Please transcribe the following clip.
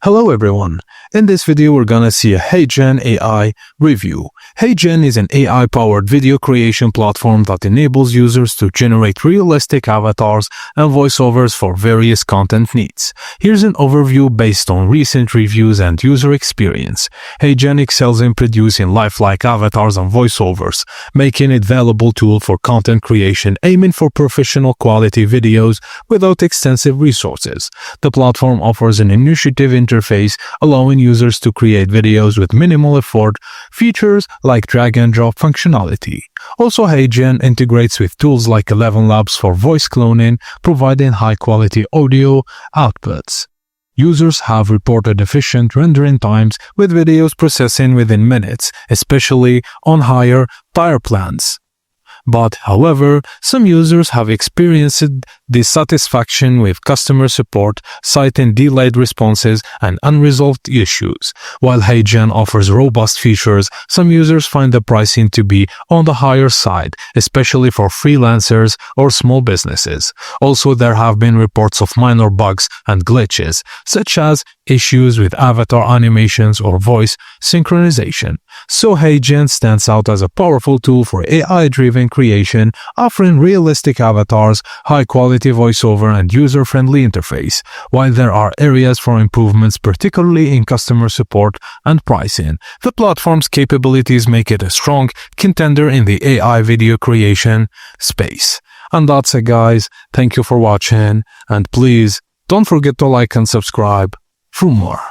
Hello everyone, in this video we're gonna see a HeyGen AI review. HeyGen is an AI-powered video creation platform that enables users to generate realistic avatars and voiceovers for various content needs. Here's an overview based on recent reviews and user experience. HeyGen excels in producing lifelike avatars and voiceovers, making it a valuable tool for content creation aiming for professional quality videos without extensive resources. The platform offers an intuitive interface allowing users to create videos with minimal effort, features like drag and drop functionality. Also, HeyGen integrates with tools like 11 Labs for voice cloning, providing high-quality audio outputs. Users have reported efficient rendering times with videos processing within minutes, especially on higher tier plans. But, however, some users have experienced dissatisfaction with customer support, citing delayed responses and unresolved issues. While HeyGen offers robust features, some users find the pricing to be on the higher side, especially for freelancers or small businesses. Also, there have been reports of minor bugs and glitches, such as issues with avatar animations or voice synchronization. So HeyGen stands out as a powerful tool for AI-driven creation, offering realistic avatars, high-quality voiceover, and user-friendly interface. While there are areas for improvements, particularly in customer support and pricing, the platform's capabilities make it a strong contender in the AI video creation space. And that's it, guys. Thank you for watching, and please don't forget to like and subscribe for more.